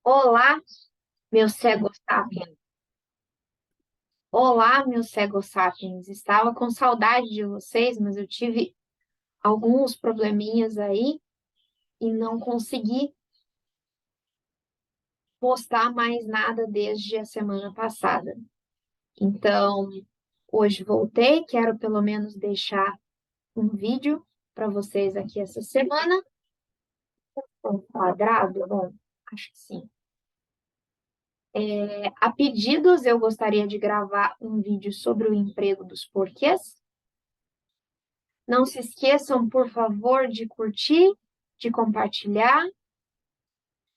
Olá, meu cego sapiens. Olá, meu cego sapiens. Estava com saudade de vocês, mas eu tive alguns probleminhas aí e não consegui postar mais nada desde a semana passada. Então, hoje voltei, quero pelo menos deixar um vídeo para vocês aqui essa semana. Um quadrado? Bom, acho que sim. A pedidos, eu gostaria de gravar um vídeo sobre o emprego dos porquês. Não se esqueçam, por favor, de curtir, de compartilhar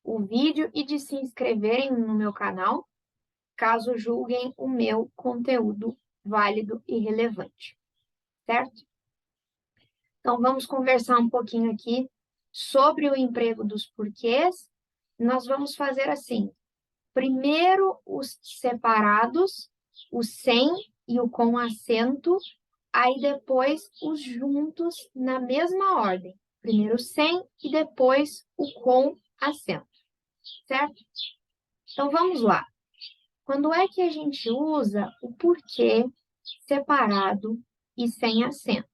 o vídeo e de se inscreverem no meu canal, caso julguem o meu conteúdo válido e relevante, certo? Então, vamos conversar um pouquinho aqui sobre o emprego dos porquês. Nós vamos fazer assim: primeiro os separados, o sem e o com acento, aí depois os juntos na mesma ordem. Primeiro o sem e depois o com acento, certo? Então vamos lá. Quando é que a gente usa o porquê separado e sem acento?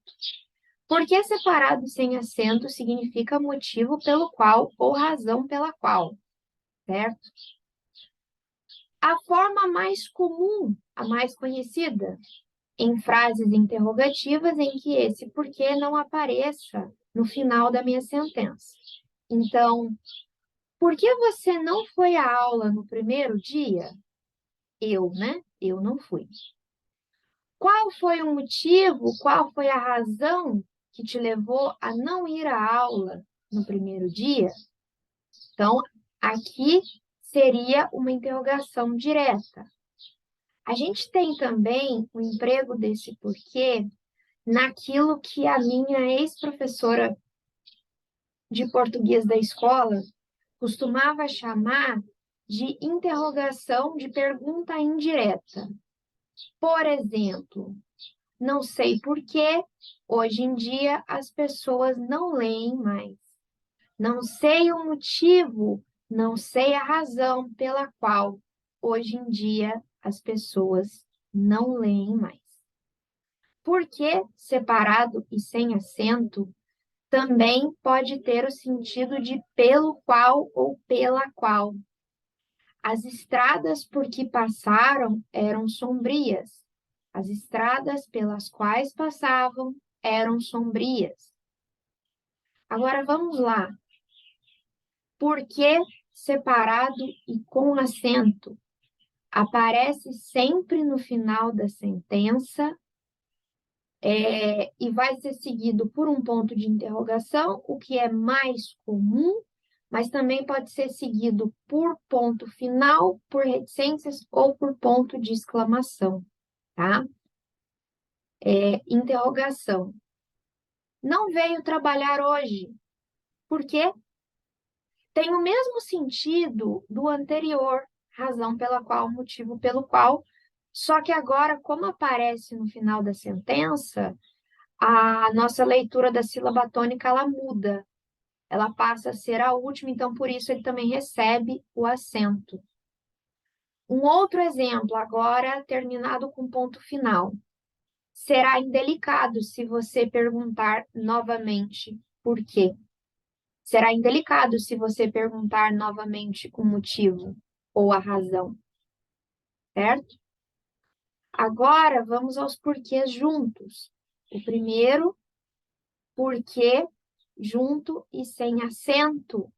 Porquê separado e sem acento significa motivo pelo qual ou razão pela qual, certo? A forma mais comum, a mais conhecida, em frases interrogativas em que esse porquê não apareça no final da minha sentença. Então, por que você não foi à aula no primeiro dia? Eu, né? Eu não fui. Qual foi o motivo, qual foi a razão que te levou a não ir à aula no primeiro dia? Então, aqui seria uma interrogação direta. A gente tem também o emprego desse porquê naquilo que a minha ex-professora de português da escola costumava chamar de interrogação de pergunta indireta. Por exemplo, não sei por que hoje em dia as pessoas não leem mais. Não sei o motivo, não sei a razão pela qual hoje em dia as pessoas não leem mais. Porque separado e sem acento também pode ter o sentido de pelo qual ou pela qual. As estradas por que passaram eram sombrias. As estradas pelas quais passavam eram sombrias. Agora vamos lá. Por que separado e com acento? Aparece sempre no final da sentença e vai ser seguido por um ponto de interrogação, o que é mais comum, mas também pode ser seguido por ponto final, por reticências ou por ponto de exclamação, tá? Interrogação. Não veio trabalhar hoje. Por quê? Tem o mesmo sentido do anterior, razão pela qual, motivo pelo qual, só que agora, como aparece no final da sentença, a nossa leitura da sílaba tônica ela muda, ela passa a ser a última, então por isso ele também recebe o acento. Um outro exemplo, agora terminado com ponto final. Será indelicado se você perguntar novamente por quê. Será indelicado se você perguntar novamente o motivo ou a razão, certo? Agora vamos aos porquês juntos. O primeiro, porquê junto e sem acento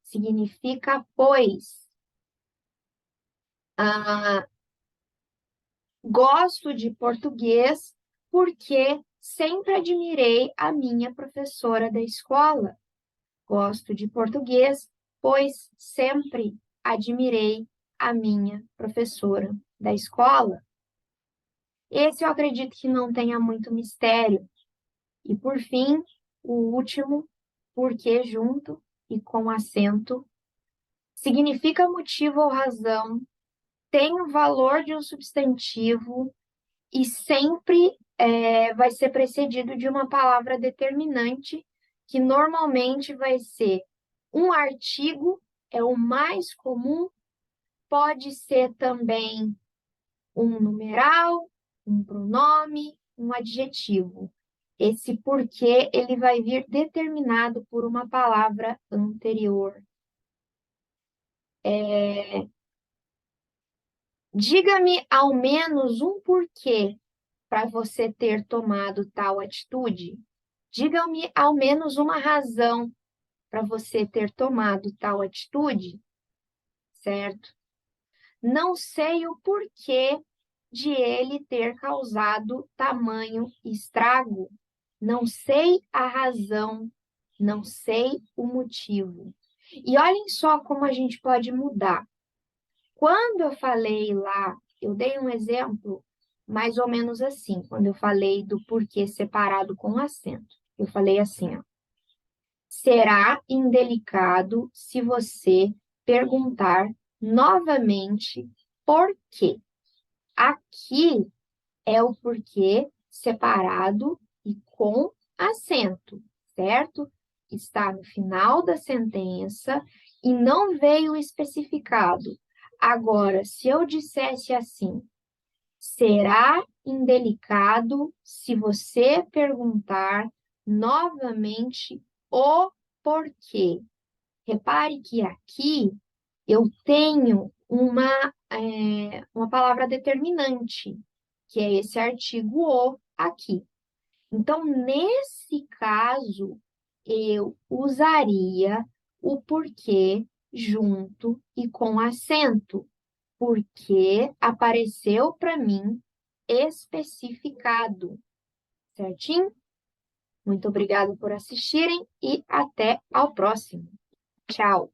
significa pois. Ah, gosto de português porque sempre admirei a minha professora da escola. Gosto de português, pois sempre admirei a minha professora da escola. Esse eu acredito que não tenha muito mistério. E por fim, o último, porque junto e com acento, significa motivo ou razão, tem o valor de um substantivo e sempre vai ser precedido de uma palavra determinante, que normalmente vai ser um artigo é o mais comum, pode ser também um numeral, um pronome, um adjetivo. Esse porquê, ele vai vir determinado por uma palavra anterior. Diga-me ao menos um porquê para você ter tomado tal atitude. Diga-me ao menos uma razão para você ter tomado tal atitude, certo? Não sei o porquê de ele ter causado tamanho estrago. Não sei a razão, não sei o motivo. E olhem só como a gente pode mudar. Quando eu falei lá, eu dei um exemplo mais ou menos assim, quando eu falei do porquê separado com acento. Eu falei assim, ó, será indelicado se você perguntar novamente por quê. Aqui é o porquê separado e com acento, certo? Está no final da sentença e não veio especificado. Agora, se eu dissesse assim, será indelicado se você perguntar novamente o porquê. Repare que aqui eu tenho uma palavra determinante, que é esse artigo o aqui. Então, nesse caso, eu usaria o porquê junto e com acento, porque apareceu para mim especificado, certinho? Muito obrigada por assistirem e até ao próximo. Tchau!